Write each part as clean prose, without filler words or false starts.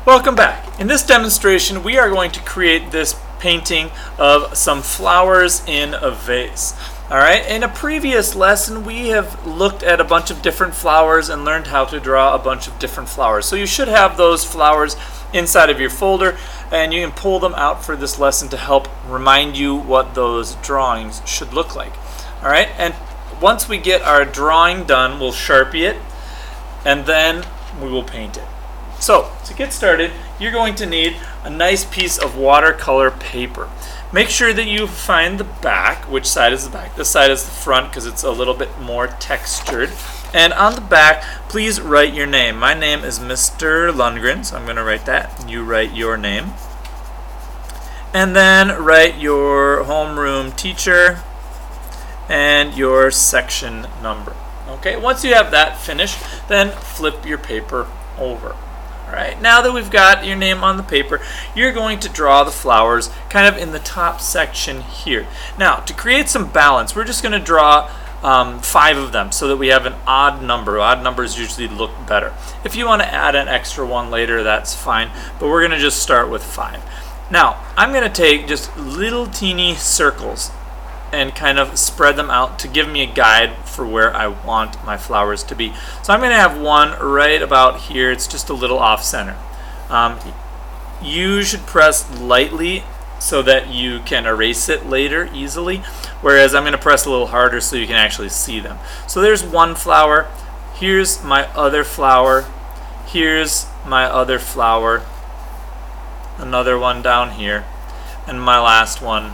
Welcome back. In this demonstration, we are going to create this painting of some flowers in a vase. Alright, in a previous lesson, we have looked at a bunch of different flowers and learned how to draw a bunch of different flowers. So you should have those flowers inside of your folder, and you can pull them out for this lesson to help remind you what those drawings should look like. Alright, and once we get our drawing done, we'll Sharpie it, and then we will paint it. So, to get started, you're going to need a nice piece of watercolor paper. Make sure that you find the back. Which side is the back? This side is the front because it's a little bit more textured. And on the back, please write your name. My name is Mr. Lundgren, so I'm going to write that. You write your name. And then write your homeroom teacher and your section number. Okay, once you have that finished, then flip your paper over. Alright, now that we've got your name on the paper, you're going to draw the flowers kind of in the top section here. Now, to create some balance, we're just going to draw 5 of them so that we have an odd number. Odd numbers usually look better. If you want to add an extra one later, that's fine, but we're going to just start with 5. Now, I'm going to take just little teeny circles and kind of spread them out to give me a guide for where I want my flowers to be. So I'm going to have one right about here. It's just a little off center. You should press lightly so that you can erase it later easily, whereas I'm going to press a little harder so you can actually see them. So there's one flower. Here's my other flower. Here's my other flower. Another one down here. And my last one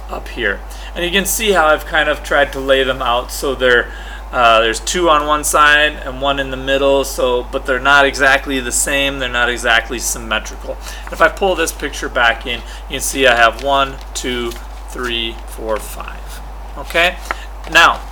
up here. And you can see how I've kind of tried to lay them out so there's 2 on one side and 1 in the middle, but they're not exactly the same, they're not exactly symmetrical. If I pull this picture back in, you can see I have 1, 2, 3, 4, 5. Okay? Now,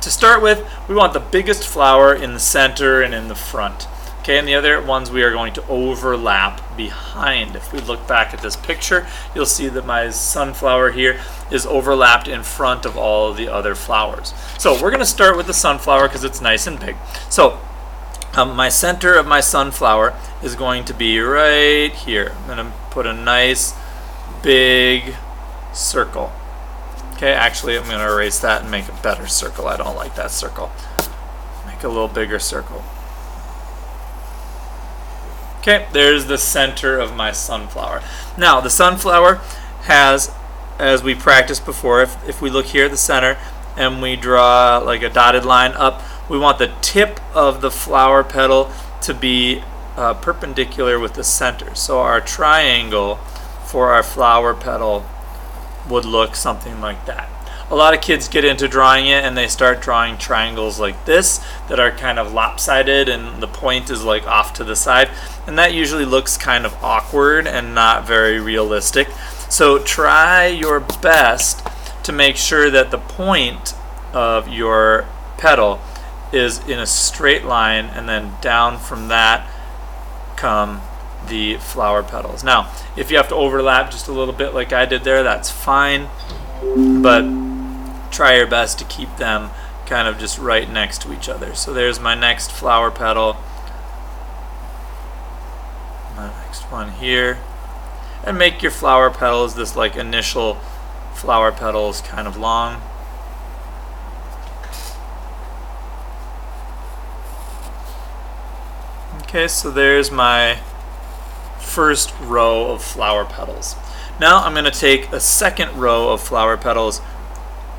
to start with, we want the biggest flower in the center and in the front. Okay, and the other ones we are going to overlap behind. If we look back at this picture, you'll see that my sunflower here is overlapped in front of all of the other flowers. So we're going to start with the sunflower because it's nice and big. So my center of my sunflower is going to be right here. I'm going to put a nice big circle. Okay, actually I'm going to erase that and make a better circle. I don't like that circle. Make a little bigger circle. Okay, there's the center of my sunflower. Now, the sunflower has, as we practiced before, if we look here at the center and we draw like a dotted line up, we want the tip of the flower petal to be perpendicular with the center. So our triangle for our flower petal would look something like that. A lot of kids get into drawing it and they start drawing triangles like this that are kind of lopsided and the point is like off to the side, and that usually looks kind of awkward and not very realistic. So try your best to make sure that the point of your petal is in a straight line, and then down from that come the flower petals. Now, if you have to overlap just a little bit like I did there, that's fine, but try your best to keep them kind of just right next to each other. So there's my next flower petal, my next one here, and make your flower petals this like initial flower petals kind of long. Okay, so there's my first row of flower petals. Now I'm going to take a second row of flower petals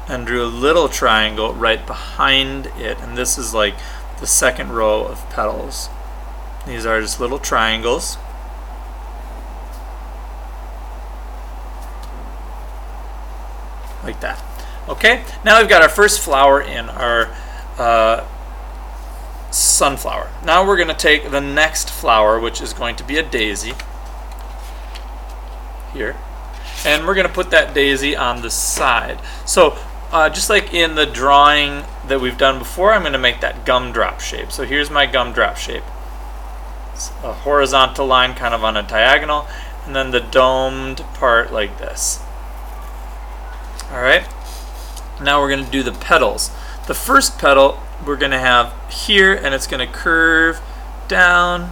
and drew a little triangle right behind it, and this is like the second row of petals. These are just little triangles. Like that. Okay, now we've got our first flower in our sunflower. Now we're going to take the next flower, which is going to be a daisy here, and we're going to put that daisy on the side. So just like in the drawing that we've done before, I'm going to make that gumdrop shape. So here's my gumdrop shape. It's a horizontal line kind of on a diagonal, and then the domed part like this. Alright, now we're going to do the petals. The first petal we're going to have here, and it's going to curve down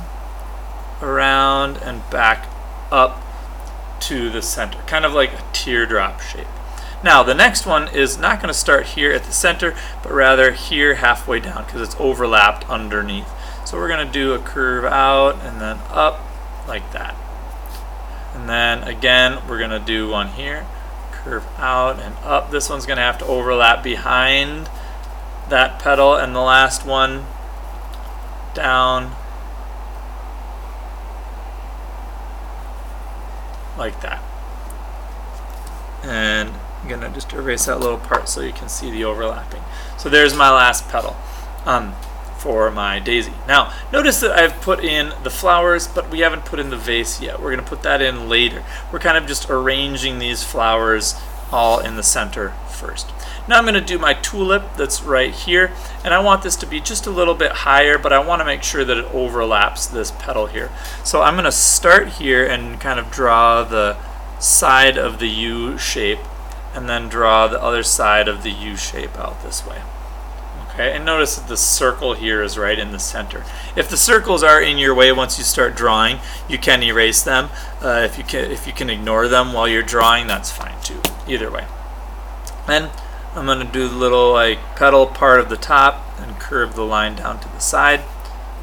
around, and back up to the center, kind of like a teardrop shape. Now the next one is not going to start here at the center, but rather here halfway down because it's overlapped underneath. So we're going to do a curve out and then up like that. And then again we're going to do one here, curve out and up. This one's going to have to overlap behind that petal, and the last one down like that. And I'm gonna just erase that little part so you can see the overlapping. So there's my last petal for my daisy. Now notice that I've put in the flowers, but we haven't put in the vase yet. We're gonna put that in later. We're kind of just arranging these flowers all in the center first. Now I'm going to do my tulip that's right here, and I want this to be just a little bit higher, but I want to make sure that it overlaps this petal here. So I'm going to start here and kind of draw the side of the U shape, and then draw the other side of the U shape out this way. Okay, and notice that the circle here is right in the center. If the circles are in your way once you start drawing, you can erase them. If you can ignore them while you're drawing, that's fine too. Either way. Then I'm going to do the little petal part of the top and curve the line down to the side.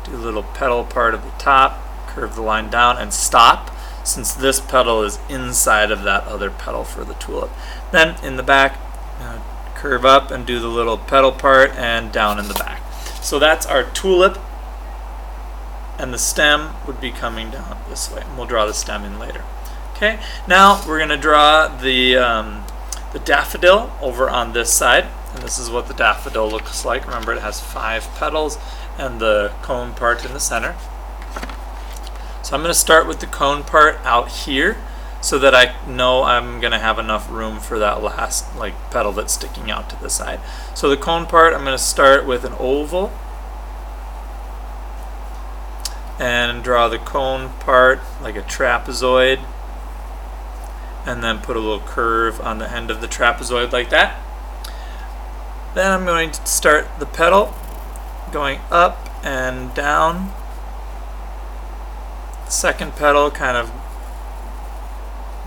Do a little petal part of the top, curve the line down, and stop, since this petal is inside of that other petal for the tulip. Then in the back, curve up and do the little petal part and down in the back. So that's our tulip, and the stem would be coming down this way. And we'll draw the stem in later. Okay, now we're going to draw the daffodil over on this side, and this is what the daffodil looks like. Remember, it has 5 petals and the cone part in the center. So I'm going to start with the cone part out here so that I know I'm going to have enough room for that last petal that's sticking out to the side. So the cone part, I'm going to start with an oval and draw the cone part like a trapezoid, and then put a little curve on the end of the trapezoid like that. Then I'm going to start the petal going up and down. Second petal kind of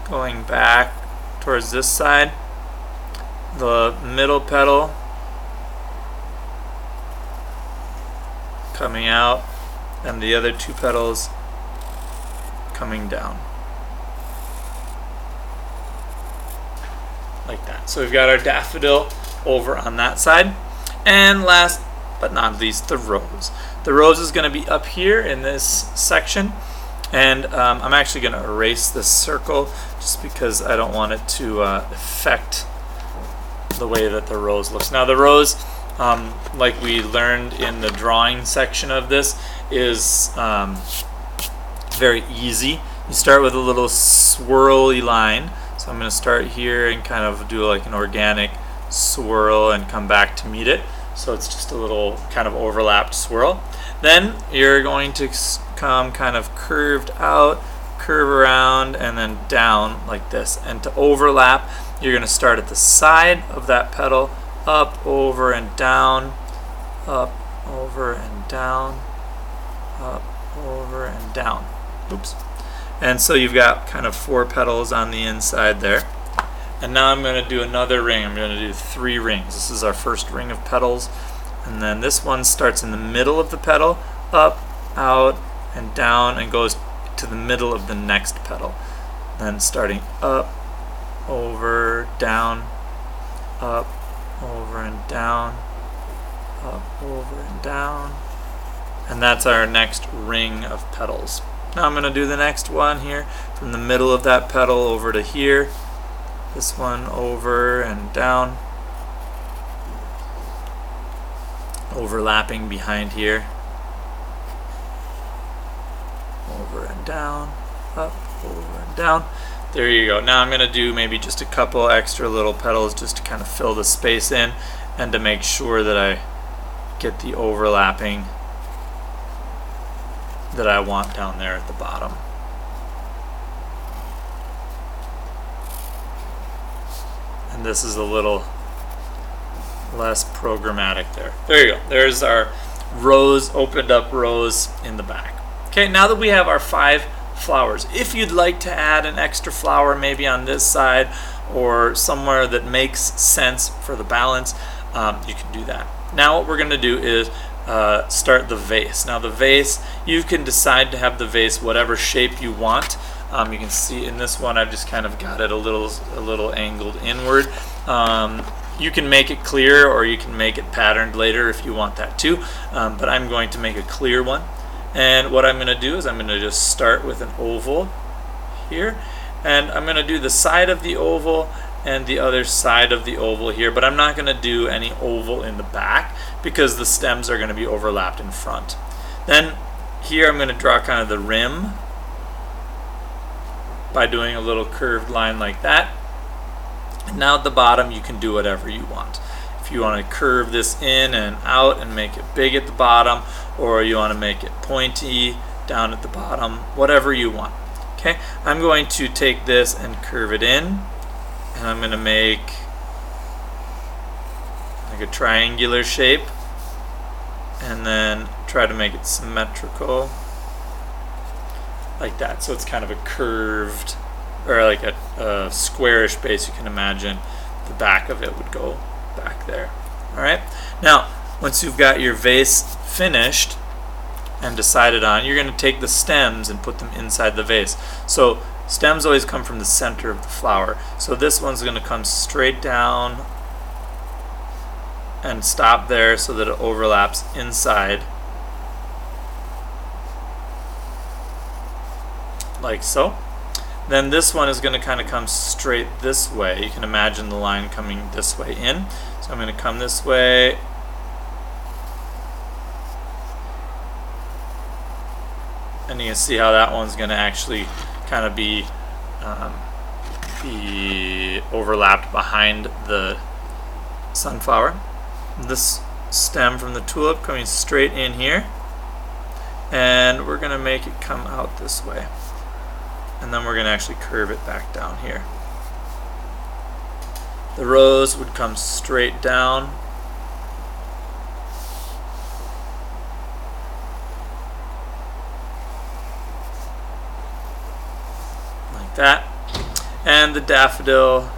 going back towards this side. The middle petal coming out, and the other 2 petals coming down. Like that. So we've got our daffodil over on that side. And last but not least, the rose. The rose is going to be up here in this section, and I'm actually going to erase this circle just because I don't want it to affect the way that the rose looks. Now the rose, like we learned in the drawing section of this, is very easy. You start with a little swirly line. So I'm going to start here and kind of do like an organic swirl and come back to meet it. So it's just a little kind of overlapped swirl. Then you're going to come kind of curved out, curve around, and then down like this. And to overlap, you're going to start at the side of that petal, up, over, and down, up, over, and down, up, over, and down. Oops. And so you've got kind of 4 petals on the inside there. And now I'm going to do another ring. I'm going to do 3 rings. This is our first ring of petals. And then this one starts in the middle of the petal, up, out, and down, and goes to the middle of the next petal. Then starting up, over, down, up, over, and down, up, over, and down. And that's our next ring of petals. Now I'm going to do the next one here from the middle of that petal over to here. This one over and down. Overlapping behind here. Over and down, up, over and down. There you go. Now I'm going to do maybe just a couple extra little petals just to kind of fill the space in and to make sure that I get the overlapping that I want down there at the bottom. And this is a little less programmatic there. There you go. There's our rose, opened up rose in the back. Okay, now that we have our 5 flowers, if you'd like to add an extra flower maybe on this side or somewhere that makes sense for the balance, you can do that. Now what we're going to do is start the vase. Now the vase, you can decide to have the vase whatever shape you want. You can see in this one I've just kind of got it a little angled inward. You can make it clear or you can make it patterned later if you want that too, but I'm going to make a clear one. And what I'm going to do is I'm going to just start with an oval here, and I'm going to do the side of the oval and the other side of the oval here, but I'm not going to do any oval in the back because the stems are going to be overlapped in front. Then here I'm going to draw kind of the rim by doing a little curved line like that. And now at the bottom you can do whatever you want. If you want to curve this in and out and make it big at the bottom, or you want to make it pointy down at the bottom, whatever you want. Okay, I'm going to take this and curve it in, and I'm going to make like a triangular shape, and then try to make it symmetrical like that, so it's kind of a curved, or like a squarish base. You can imagine the back of it would go back there. Alright, now once you've got your vase finished and decided on, you're going to take the stems and put them inside the vase. So stems always come from the center of the flower, so this one's going to come straight down and stop there so that it overlaps inside like so. Then this one is going to kind of come straight this way. You can imagine the line coming this way in. So I'm going to come this way, and you can see how that one's going to actually kind of be overlapped behind the sunflower. This stem from the tulip coming straight in here, and we're going to make it come out this way. And then we're going to actually curve it back down here. The rose would come straight down. Like that. And the daffodil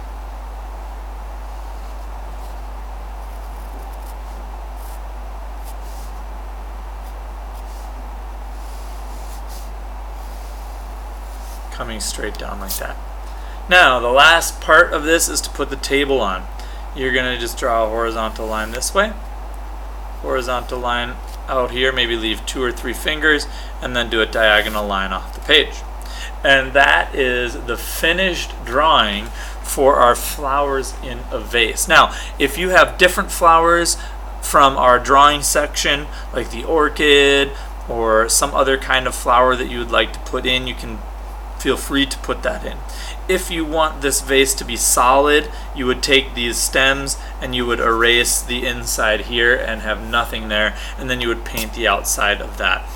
coming straight down like that. Now the last part of this is to put the table on. You're going to just draw a horizontal line this way, horizontal line out here, maybe leave 2 or 3 fingers, and then do a diagonal line off the page. And that is the finished drawing for our flowers in a vase. Now if you have different flowers from our drawing section, like the orchid or some other kind of flower that you would like to put in, you can feel free to put that in. If you want this vase to be solid, you would take these stems and you would erase the inside here and have nothing there, and then you would paint the outside of that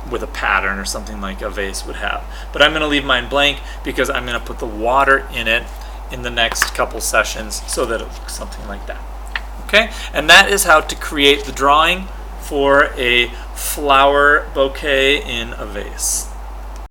with a pattern or something like a vase would have. But I'm going to leave mine blank because I'm going to put the water in it in the next couple sessions so that it looks something like that. Okay, and that is how to create the drawing for a flower bouquet in a vase.